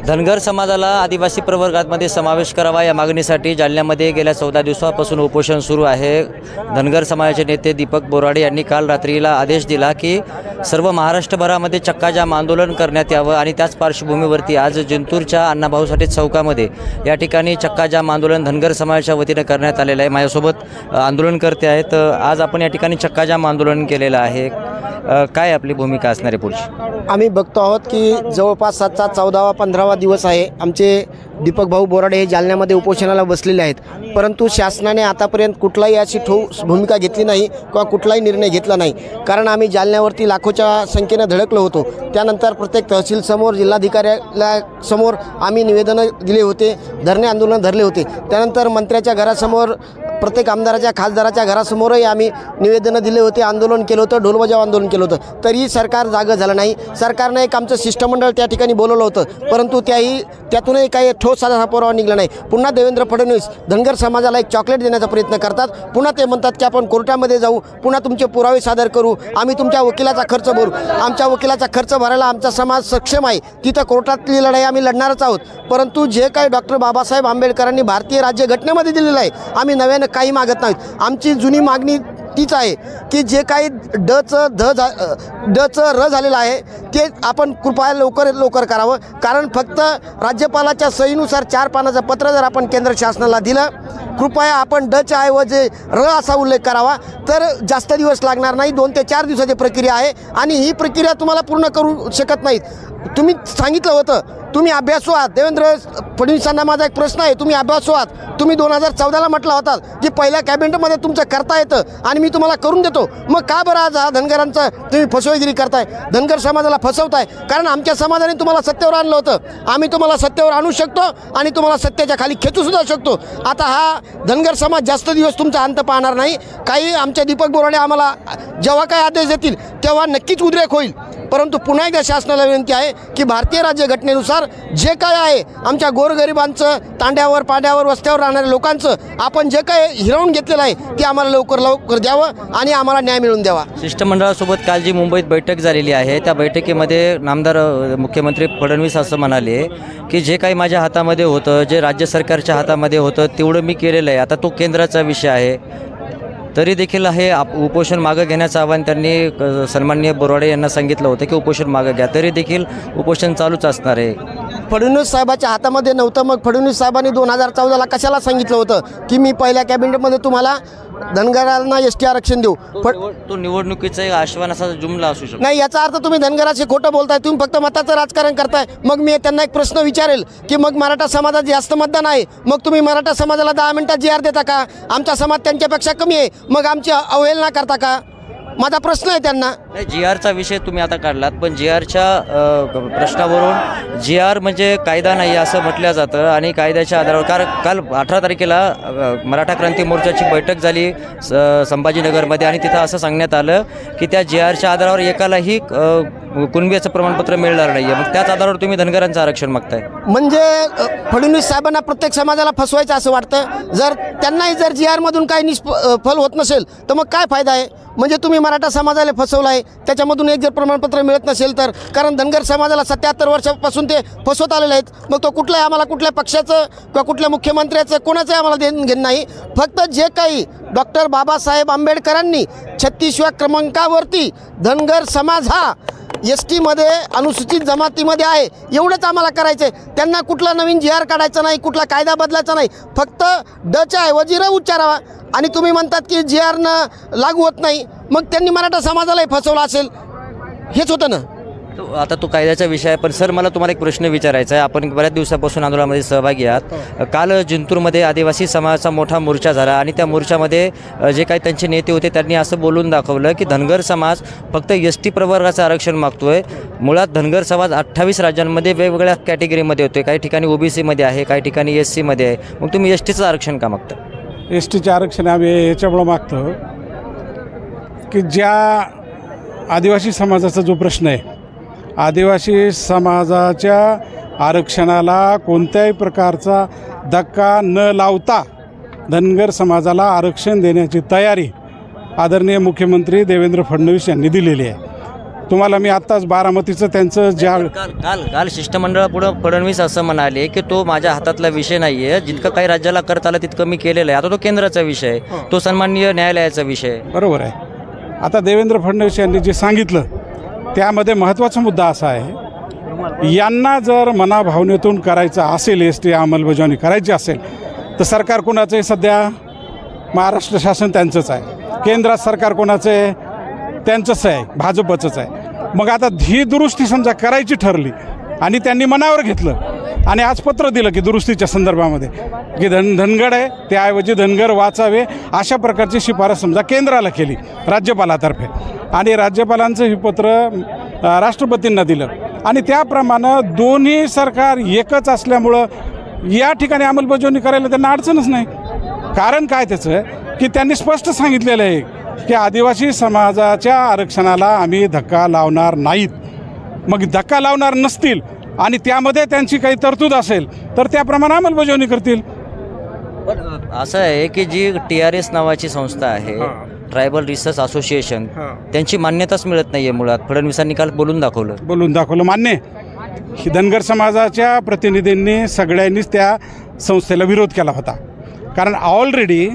धनगर समाजाला आदिवासी प्रवर्गामध्ये समावेश करावा या मागणीसाठी जालन्यामध्ये गेल्या 14 दिवसापासून उपोषण सुरू आहे। धनगर समाजाचे नेते दीपक बोराडे यांनी काल रात्रीला आदेश दिला की सर्व महाराष्ट्रभरामध्ये चक्काजाम आंदोलन करण्यात यावं आणि त्याच पार्श्वभूमीवरती आज जिंतूरच्या अण्णाभाऊ साठे चौकामध्ये या ठिकाणी चक्काजाम आंदोलन धनगर समाजाच्या वतीने करण्यात आलेलं आहे। माझ्यासोबत आंदोलनकर्ते आहेत। आज आपण या ठिकाणी चक्काजाम आंदोलन केलेलं आहे। काय आपली भूमिका असणार आहे पुढची? आम्ही बघतो आहोत की जवळपास 7चा 14वा 15वा दिवस आहे। आमचे दीपक भाऊ बोराडे हे जालन्यामध्ये उपोषणाला बसलेले आहेत, परंतु शासनाने आतापर्यंत कुठलाही अशी ठोस भूमिका घेतली नाही किंवा कुठलाही निर्णय घेतला नाही। कारण आम्ही जालन्यावरती लाखोच्या संख्येने धडकलो होतो। त्यानंतर प्रत्येक तहसील समोर जिल्हाधिकाऱ्याला समोर आम्ही निवेदनं दिले होते, धरणे आंदोलन धरले होते। त्यानंतर मंत्र्याच्या घरासमोर प्रत्येक आमदाराच्या खासदाराच्या घरासमोरही आम्ही निवेदनं दिले होते, आंदोलन केलं होतं, ढोलबजाव आंदोलन केलं होतं। तरीही सरकार जागं झालं नाही। सरकारने एक आमचं शिष्टमंडळ त्या ठिकाणी बोलवलं होतं, परंतु त्यातूनही काही ठोस साधा पुरावा निघाला नाही। पुन्हा देवेंद्र फडणवीस धनगर समाजाला एक चॉकलेट देण्याचा प्रयत्न करतात। पुन्हा ते म्हणतात की आपण कोर्टामध्ये जाऊ, पुन्हा तुमचे पुरावे सादर करू, आम्ही तुमच्या वकिलाचा खर्च भरू। आमच्या वकिलाचा खर्च भरायला आमचा समाज सक्षम आहे, तिथं कोर्टातली लढाई आम्ही लढणारच आहोत। परंतु जे काही डॉक्टर बाबासाहेब आंबेडकरांनी भारतीय राज्यघटनेमध्ये दिलेलं आहे, आम्ही नव्यानं काही मागत नाहीत। आमची जुनी मागणी तीच आहे की जे काही डचं र झालेलं आहे ते आपण कृपया लवकर करावं। कारण फक्त राज्यपालाच्या सहीनुसार 4 पानाचं पत्र जर आपण केंद्र शासनाला दिलं, कृपया आपण डच्या ऐवजी र असा उल्लेख करावा, तर जास्त दिवस लागणार नाही। 2 ते 4 दिवसाची प्रक्रिया आहे आणि ही प्रक्रिया तुम्हाला पूर्ण करू शकत नाहीत। तुम्ही सांगितलं होतं तुम्ही अभ्यासू आहात। देवेंद्र फडणवीसांना माझा एक प्रश्न आहे, तुम्ही अभ्यासू आहात। तुम्ही 2014ला म्हटलं होतात की पहिल्या कॅबिनेटमध्ये तुमचं करता येतं आणि मी तुम्हाला करून देतो। मग का बरं आज हा धनगरांचं तुम्ही फसवेगिरी करताय, धनगर समाजाला फसवताय? कारण आमच्या समाजाने तुम्हाला सत्तेवर आणलं होतं, आम्ही तुम्हाला सत्तेवर आणू शकतो आणि तुम्हाला सत्तेच्या खाली खेचूसुद्धा शकतो। आता हा धनगर समाज जास्त दिवस तुमचा अंत पाहणार नाही। काही आमच्या दीपक बोराडे आम्हाला जेव्हा काही आदेश देतील तेव्हा नक्कीच उद्रेक होईल। परंतु पुन्हा एकदा शासनाला विनंती आहे की भारतीय राज्यघटनेनुसार जे काय आहे आमच्या गोरगरिबांचं, तांड्यावर पाड्यावर वस्त्यावर राहणाऱ्या लोकांचं आपण जे काय हिरावून घेतलेलं आहे ते आम्हाला लवकर द्यावं आणि आम्हाला न्याय मिळवून द्यावा। शिष्टमंडळासोबत काल जी मुंबईत बैठक झालेली आहे त्या बैठकीमध्ये नामदार मुख्यमंत्री फडणवीस असं म्हणाले की जे काही माझ्या हातामध्ये होतं, जे राज्य सरकारच्या हातामध्ये होतं तेवढं मी केलेलं आहे, आता तो केंद्राचा विषय आहे। तरी देखील हे उपोषण मागं घेण्याचं आवाहन त्यांनी सन्माननीय बोराडे यांना सांगितलं होतं की उपोषण मागं घ्या, तरी देखील उपोषण चालूच असणार आहे। फडणवीस साहेबाच्या हातामध्ये नव्हतं, मग फडणवीस साहेबांनी 2014ला कशाला सांगितलं होतं की मी पहिल्या कॅबिनेटमध्ये तुम्हाला धनगरांना एसटी आरक्षण देऊ? तो निवडणुकीचा एक आश्वासन असा जुमला असू शकतो। नाही, याचा अर्थ तुम्ही धनगराशी खोटं बोलताय, तुम्ही फक्त मताचं राजकारण करताय। मग मी त्यांना एक प्रश्न विचारेल की मग मराठा समाजात जास्त मतदान आहे, मग तुम्ही मराठा समाजाला 10 मिनिटात GR देता का? आमचा समाज त्यांच्यापेक्षा कमी आहे, मग आमची अवहेलना करता का? माझा प्रश्न आहे त्यांना। GRचा विषय तुम्ही आता काढलात, पण GRच्या प्रश्नावरून GR म्हणजे कायदा नाही असं म्हटलं जातं आणि कायद्याच्या आधारावर काल 18 तारखेला मराठा क्रांती मोर्चाची बैठक झाली संभाजीनगरमध्ये आणि तिथं असं सांगण्यात आलं की त्या GRच्या आधारावर एकालाही कुणबीचं प्रमाणपत्र मिळणार नाही आहे। मग त्याच आधारावर तुम्ही धनगरांचं आरक्षण मागताय? म्हणजे फडणवीस साहेबांना प्रत्येक समाजाला फसवायचं असं वाटतं। जर त्यांनाही जर GRमधून काही फल होत नसेल तर मग काय फायदा आहे? म्हणजे तुम्ही मराठा समाजाला फसवलं आहे, त्याच्यामधून एक जर प्रमाणपत्र मिळत नसेल तर? कारण धनगर समाजाला 77 वर्षापासून ते फसवत आलेले आहेत। मग तो कुठलाही आम्हाला कुठल्या पक्षाचं किंवा कुठल्या मुख्यमंत्र्याचं कोणाचंही आम्हाला घेणं नाही। फक्त जे काही डॉक्टर बाबासाहेब आंबेडकरांनी 36व्या क्रमांकावरती धनगर समाज हा ST मध्ये अनुसूचित जमातीमध्ये आहे एवढंच आम्हाला करायचं आहे। त्यांना कुठला नवीन GR काढायचा नाही, कुठला कायदा बदलायचा नाही, फक्त डच्या ऐवजी र उच्चारावा। आणि तुम्ही म्हणतात की GRनं लागू होत नाही, मग त्यांनी मराठा समाजालाही फसवलं असेल, हेच होतं ना। आता तो कायद्याचा विषय आहे, पण सर मला तुम्हाला एक प्रश्न विचारायचा आहे। आपण बऱ्याच दिवसापासून आंदोलनामध्ये सहभागी आहात। काल जिंतूरमध्ये आदिवासी समाजाचा मोठा मोर्चा झाला आणि त्या मोर्चामध्ये जे काही त्यांचे नेते होते त्यांनी असं बोलून दाखवलं की धनगर समाज फक्त ST प्रवर्गाचं आरक्षण मागतोय। मुळात धनगर समाज 28 राज्यांमध्ये वेगवेगळ्या कॅटेगरीमध्ये होते, काही ठिकाणी OBCमध्ये आहे, काही ठिकाणी SCमध्ये आहे। मग तुम्ही STचं आरक्षण का मागता? STचे आरक्षण आम्ही याच्यामुळं मागतो की ज्या आदिवासी समाजाचा जो प्रश्न आहे, आदिवासी समाजाच्या आरक्षणाला कोणत्याही प्रकारचा धक्का न लावता धनगर समाजाला आरक्षण देण्याची तयारी आदरणीय मुख्यमंत्री देवेंद्र फडणवीस यांनी दिलेली आहे। तुम्हाला मी आत्ताच बारामतीचं त्यांचं ज्या काल काल काल शिष्टमंडळापुढं फडणवीस असं म्हणाले की तो माझ्या हातातला विषय नाही आहे, जितकं काही राज्याला करता आलं तितकं मी केलेलं आहे. आता तो केंद्राचा विषय आहे, तो सन्माननीय न्यायालयाचा विषय आहे. बरोबर आहे. आता देवेंद्र फडणवीस यांनी जे सांगितलं त्यामध्ये महत्त्वाचा मुद्दा असा आहे, यांना जर मनाभावनेतून करायचं असेल ST अंमलबजावणी करायची असेल तर सरकार कोणाचं आहे? सध्या महाराष्ट्र शासन त्यांचंच आहे, केंद्रात सरकार कोणाचं आहे? त्यांचंच आहे, भाजपचंच आहे. मग आता ही दुरुस्ती समजा करायची ठरली आणि त्यांनी मनावर घेतलं आणि आज पत्र दिलं की दुरुस्तीच्या संदर्भामध्ये की धनगड आहे त्याऐवजी धनगर वाचावे अशा प्रकारची शिफारस समजा केंद्राला केली राज्यपालातर्फे आणि राज्यपालांचं हे पत्र राष्ट्रपतींना दिलं आणि त्याप्रमाणे दोन्ही सरकार एकच असल्यामुळं या ठिकाणी अंमलबजावणी करायला त्यांना अडचणच नाही. कारण काय त्याचं की त्यांनी स्पष्ट सांगितलेलं आहे की आदिवासी समाजाच्या आरक्षणाला आम्ही धक्का लावणार नाहीत. मग धक्का लावणार नसतील आणि त्यामध्ये त्यांची काही तरतूद असेल तर त्याप्रमाणे अंमलबजावणी करतील. पण असं आहे की जी TRS नावाची संस्था आहे, ट्रायबल रिसर्च असोसिएशन, त्यांची मान्यताच मिळत नाही आहे मुळात. फडणवीसांनी काल बोलून दाखवलं मान्य. ही धनगर समाजाच्या प्रतिनिधींनी सगळ्यांनीच त्या संस्थेला विरोध केला होता. कारण ऑलरेडी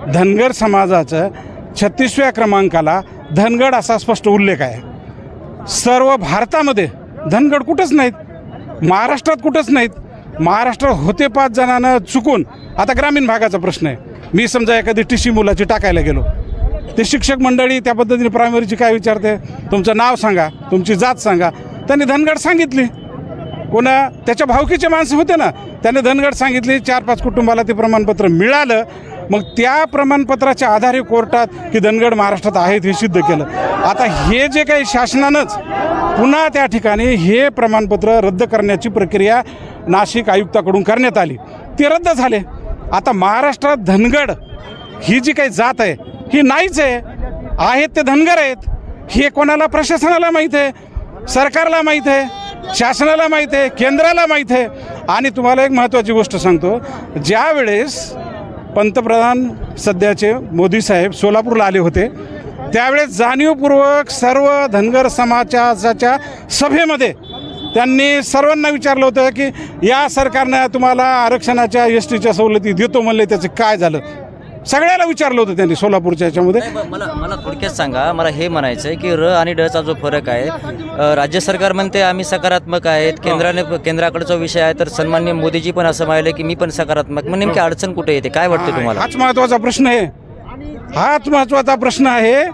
धनगर समाजाचं 36व्या क्रमांकाला धनगड असा स्पष्ट उल्लेख आहे. सर्व भारतामध्ये धनगड कुठंच नाहीत, महाराष्ट्रात कुठंच नाहीत. महाराष्ट्रात होते 5 जणांना चुकून. आता ग्रामीण भागाचा प्रश्न आहे, मी समजा एखादी TC मुलाची टाकायला गेलो, ते शिक्षक मंडळी त्या पद्धतीने प्रायमरीची काय विचारते, तुमचं नाव सांगा, तुमची जात सांगा. त्यांनी धनगड सांगितली. कोणा त्याच्या भावकीचे माणसं होते ना, त्याने धनगड सांगितली. 4-5 कुटुंबाला ते प्रमाणपत्र मिळालं. मग त्या प्रमाणपत्राच्या आधारे कोर्टात की धनगड महाराष्ट्रात आहेत हे सिद्ध केलं. आता हे जे काही शासनानंच पुन्हा त्या ठिकाणी हे प्रमाणपत्र रद्द करण्याची प्रक्रिया नाशिक आयुक्ताकडून करण्यात आली, ते रद्द झाले. आता महाराष्ट्रात धनगड ही जी काही जात आहे ही नाहीच आहे. आहेत ते धनगर आहेत हे कोणाला? प्रशासनाला माहीत आहे, सरकारला माहीत आहे, शासनाला माहीत आहे, केंद्राला माहीत आहे. आणि तुम्हाला एक महत्त्वाची गोष्ट सांगतो, ज्या वेळेस पंतप्रधान सध्याचे मोदी साहेब सोलापूरला आले होते त्यावेळेस जाणीवपूर्वक सर्व धनगर समाजाच्या सभेमध्ये त्यांनी सर्वांना विचारलं होतं की या सरकारनं तुम्हाला आरक्षणाच्या STच्या सवलती देतो म्हणले, त्याचं काय झालं? सगळ्याला विचारलं होतं त्यांनी सोलापूरच्या याच्यामध्ये. मला थोडक्यात सांगा, मला हे म्हणायचं आहे की र आणि डचा जो फरक आहे, राज्य सरकार म्हणते आम्ही सकारात्मक आहेत, केंद्राकडचा विषय आहे, तर सन्माननीय मोदीजी पण असं म्हणाले की मी पण सकारात्मक. मग नेमकी अडचण कुठे येते, काय वाटते तुम्हाला? हाच महत्त्वाचा प्रश्न आहे. हाच महत्त्वाचा प्रश्न आहे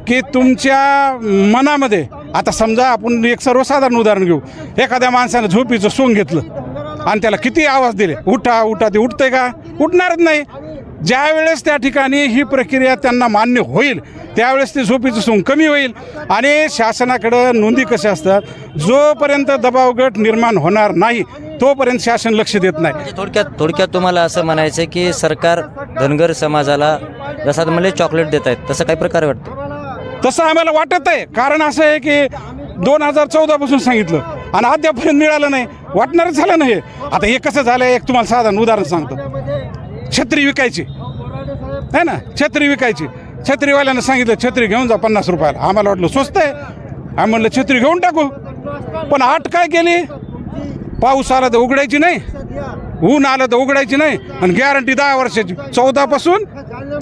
की तुमच्या मनामध्ये, आता समजा आपण एक सर्वसाधारण उदाहरण घेऊ, एखाद्या माणसानं झोपीचं सोंग घेतलं आणि त्याला किती आवाज दिले, उठा उठा, ते उठते का? उठणारच नाही. ज्या वेळेस त्या ठिकाणी ही प्रक्रिया त्यांना मान्य होईल त्यावेळेस ते झोपीचं सोंग कमी होईल. आणि शासनाकडं नोंदी कशा असतात, जोपर्यंत दबाव गट निर्माण होणार नाही तोपर्यंत शासन लक्ष देत नाही. म्हणजे थोडक्यात तुम्हाला असं म्हणायचं की सरकार धनगर समाजाला जसं म्हणले चॉकलेट देत आहेत, तसं काही प्रकार वाटतं? तसं आम्हाला वाटत आहे. कारण असं आहे की 2014 पासून सांगितलं आणि अद्यापर्यंत मिळालं नाही. वाटणारच झालं नाही. आता हे कसं झालं, एक तुम्हाला साधारण उदाहरण सांगतो. छत्री विकायची आहे ना, छत्री विकायची. छत्रीवाल्यानं सांगितलं छत्री घेऊन जा 50 रुपयाला. आम्हाला वाटलं स्वस्त आहे, आम्ही म्हणलं छत्री घेऊन टाकू. पण आठ काय केली, पाऊस आला तर उघडायची नाही, ऊन आलं तर उघडायची नाही आणि गॅरंटी 10 वर्षाची. 14 पासून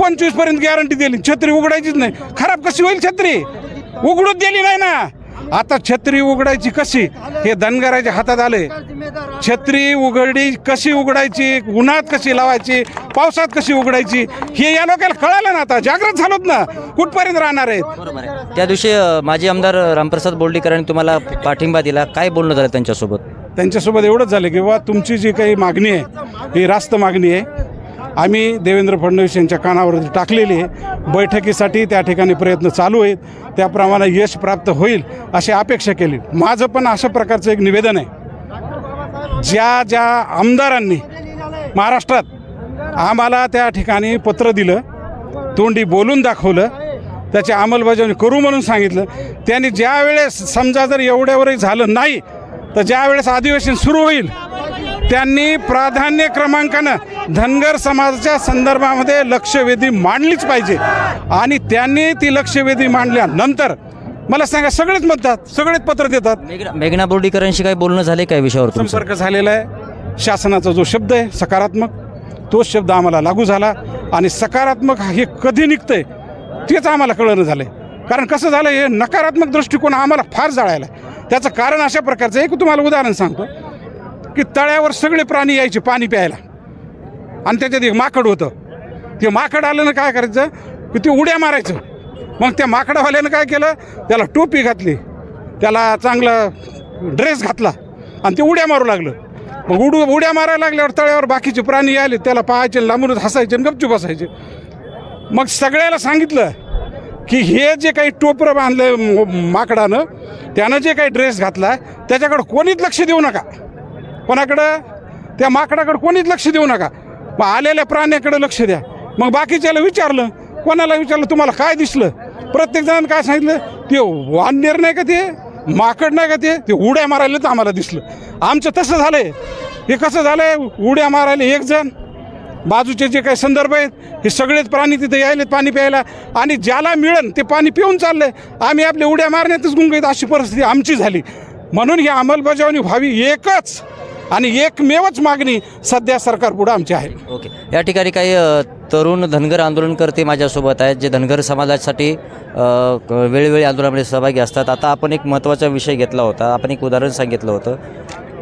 25 पर्यंत गॅरंटी दिली, छत्री उघडायचीच नाही. खराब कशी होईल छत्री? उघडूच दिली नाही ना. आता छत्री उघडायची कशी हे धनगराच्या हातात आले. छत्री उघडी कशी उघडायची, उन्हात कशी लावायची, पावसात कशी उघडायची हे या लोकांना कळालं ना. आता जागृत झालोत ना, कुठपर्यंत राहणार आहेत. बरोबर आहे. त्या दिवशी माजी आमदार रामप्रसाद बोर्डीकरांनी तुम्हाला पाठिंबा दिला, काय बोलणं झालं त्यांच्यासोबत? त्यांच्यासोबत एवढंच झालं की बाबा तुमची जी काही मागणी आहे ही रास्त मागणी आहे, आम्ही देवेंद्र फडणवीस यांच्या कानावर टाकलेली आहे. बैठकीसाठी त्या ठिकाणी प्रयत्न चालू आहेत, त्याप्रमाणे यश प्राप्त होईल अशी अपेक्षा केली. माझं पण अशा प्रकारचं एक निवेदन आहे, ज्या ज्या आमदारांनी महाराष्ट्रात आम्हाला त्या ठिकाणी पत्र दिलं, तोंडी बोलून दाखवलं, त्याची अंमलबजावणी करू म्हणून सांगितलं, त्यांनी ज्या वेळेस समजा जर एवढ्यावरही झालं नाही तर ज्या वेळेस अधिवेशन सुरू होईल त्यांनी प्राधान्य क्रमांकानं धनगर समाजाच्या संदर्भामध्ये लक्षवेधी मांडलीच पाहिजे. आणि त्यांनी ती लक्षवेधी मांडल्यानंतर मला सांगा, सगळेच म्हणतात, सगळेच पत्र देतात. मेघना बोर्डीकरांशी काही बोलणं झाले काय विषयावर तुमचं? संपर्क झालेला आहे. शासनाचा जो शब्द आहे सकारात्मक, तोच शब्द आम्हाला लागू झाला आणि सकारात्मक हे कधी निघतंय तेच आम्हाला कळणं झालं आहे. कारण कसं झालं, हे नकारात्मक दृष्टिकोन आम्हाला फार जाळायला आहे. त्याचं कारण अशा प्रकारचं एक तुम्हाला उदाहरण सांगतो की तळ्यावर सगळे प्राणी यायचे पाणी प्यायला आणि त्याच्यात एक माकड होतं. ते माकड आलं ना काय करायचं की ते उड्या मारायचं. मग त्या माकडावाल्यानं काय केलं, त्याला टोपी घातली, त्याला चांगला ड्रेस घातला आणि ते उड्या मारू लागलं. मग उड्या मारायला लागल्यावर तळ्यावर बाकीचे प्राणी आले, त्याला पाहायचे, लांबूनच हसायचे आणि गपचूप बसायचे. मग सगळ्याला सांगितलं की हे जे काही टोपरं बांधलं माकडानं, त्यानं जे काही ड्रेस घातला त्याच्याकडं कोणीच लक्ष देऊ नका. कोणाकडं? त्या माकडाकडं कोणीच लक्ष देऊ नका. मग आलेल्या प्राण्याकडे लक्ष द्या. मग बाकीच्याला विचारलं, कोणाला विचारलं तुम्हाला काय दिसलं? प्रत्येक जणांनी काय सांगितलं, ते वानर नाही का, ते माकड नाही का, ते उड्या मारायला तर आम्हाला दिसलं. आमचं तसं झालं आहे. हे कसं झालं आहे, उड्या मारायला एक जण, बाजूचे जे काही संदर्भ आहेत हे सगळेच प्राणी तिथे यायलेत पाणी प्यायला आणि ज्याला मिळेल ते पाणी पिऊन चालले. आम्ही आपल्या उड्या मारण्यातच गुंगीत अशी परिस्थिती आमची झाली. म्हणून ही अंमलबजावणी व्हावी एकच आणि एकमेवच मागणी सध्या सरकारपुढं आमची आहे. ओके, या ठिकाणी काही तरुण धनगर आंदोलनकर्ते माझ्यासोबत आहेत, जे धनगर समाजासाठी वेळोवेळी आंदोलनामध्ये सहभागी असतात. आता आपण एक महत्त्वाचा विषय घेतला होता, आपण एक उदाहरण सांगितलं होतं.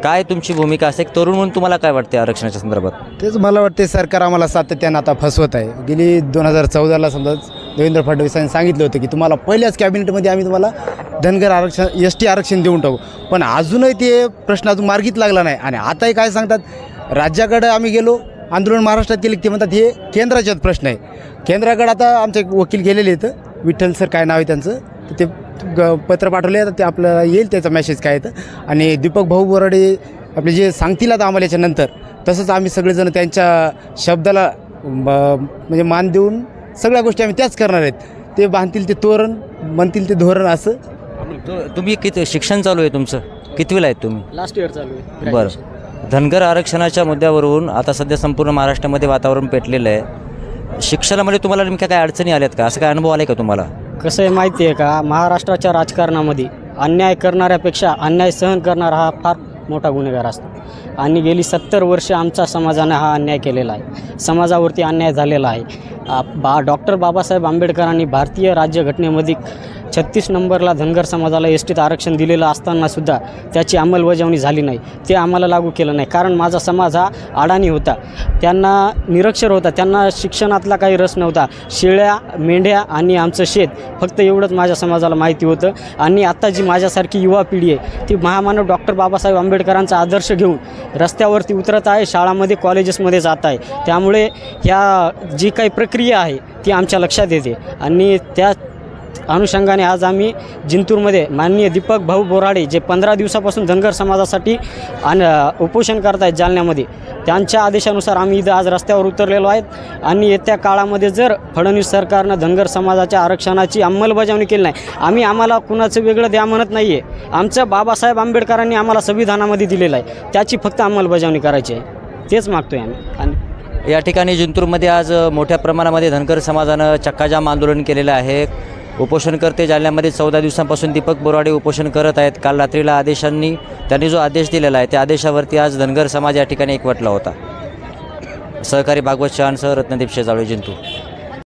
काय तुमची भूमिका असेल एक तरुण म्हणून, तुम्हाला काय वाटते आरक्षणाच्या संदर्भात? तेच मला वाटते, सरकार आम्हाला सातत्यानं आता फसवत आहे. गेली 2014ला समजा देवेंद्र फडणवीसांनी सांगितलं होतं की तुम्हाला पहिल्याच कॅबिनेटमध्ये आम्ही तुम्हाला धनगर आरक्षण, ST आरक्षण देऊन टाकू. पण अजूनही ते प्रश्न अजून मार्गीत लागला नाही. आणि आताही काय सांगतात, राज्याकडे आम्ही गेलो, आंदोलन महाराष्ट्रात केले, ते म्हणतात हे केंद्राचाच प्रश्न आहे. केंद्राकडे आता आमचे एक वकील गेलेले आहेत, विठ्ठल सर काय नाव आहे त्यांचं, तर ते पत्र पाठवले, तर ते आपल्याला येईल त्याचा मेसेज काय येतं. आणि दीपक भाऊ बोराडे आपले जे सांगतील आता आम्हाला याच्यानंतर, तसंच आम्ही सगळेजण त्यांच्या शब्दाला म्हणजे मान देऊन सगळ्या गोष्टी आम्ही त्याच करणार आहेत. ते बांधतील ते तोरण, म्हणतील ते धोरण. असं तुम्ही किती शिक्षण चालू आहे तुमचं? कितवीला आहेत तुम्ही? लास्ट इयर चालू आहे. बरं, धनगर आरक्षणाच्या मुद्द्यावरून आता सध्या संपूर्ण महाराष्ट्रामध्ये वातावरण पेटलेलं आहे. शिक्षणामध्ये तुम्हाला नेमक्या काय अडचणी आल्यात का? असं काय अनुभव आला आहे का तुम्हाला? कसं आहे माहिती आहे का, महाराष्ट्राच्या राजकारणामध्ये अन्याय करणाऱ्यापेक्षा अन्याय सहन करणारा हा फार मोठा गुन्हेगार असतो. आणि गेली 70 वर्ष आमच्या समाजाने हा अन्याय केलेला आहे. समाजावरती अन्याय झालेला आहे. डॉक्टर बाबासाहेब आंबेडकरांनी भारतीय राज्यघटनेमध्ये 36 नंबरला धनगर समाजाला STत आरक्षण दिलेलं असतानासुद्धा त्याची अंमलबजावणी झाली नाही. ते आम्हाला लागू केलं नाही. कारण माझा समाज हा अडाणी होता, त्यांना निरक्षर होता, त्यांना शिक्षणातला काही रस नव्हता. शेळ्या, मेंढ्या आणि आमचं शेत, फक्त एवढंच माझ्या समाजाला माहिती होतं. आणि आत्ता जी माझ्यासारखी युवा पिढी आहे ती महामानव डॉक्टर बाबासाहेब आंबेडकरांचा आदर्श घेऊन रस्त्यावरती उतरत आहे, शाळामध्ये, कॉलेजेसमध्ये जात आहे. त्यामुळे ह्या जी काही प्रक्रिया आहे ती आमच्या लक्षात येते. आणि त्या अनुषंगाने आज आम्ही जिंतूरमध्ये माननीय दीपक भाऊ बोराडे, जे 15 दिवसापासून धनगर समाजासाठी उपोषण करत आहेत जालन्यामध्ये, त्यांच्या आदेशानुसार आम्ही इथं आज रस्त्यावर उतरलेलो आहेत. आणि येत्या काळामध्ये जर फडणवीस सरकारनं धनगर समाजाच्या आरक्षणाची अंमलबजावणी केली नाही, आम्हाला कुणाचं वेगळं द्या म्हणत नाही आहे. आमचं बाबासाहेब आंबेडकरांनी आम्हाला संविधानामध्ये दिलेलं आहे, त्याची फक्त अंमलबजावणी करायची आहे. तेच मागतोय आम्ही. आणि या ठिकाणी जिंतूरमध्ये आज मोठ्या प्रमाणामध्ये धनगर समाजानं चक्काजाम आंदोलन केलेलं आहे. उपोषणकर्ते जालन्यामध्ये 14 दिवसांपासून दीपक बोराडे उपोषण करत आहेत. काल रात्रीला त्यांनी जो आदेश दिलेला आहे त्या आदेशावरती आज धनगर समाज या ठिकाणी एकवटला होता. सहकारी भागवत चव्हाणसह रत्नदीप शेजावळे, जिंतूर.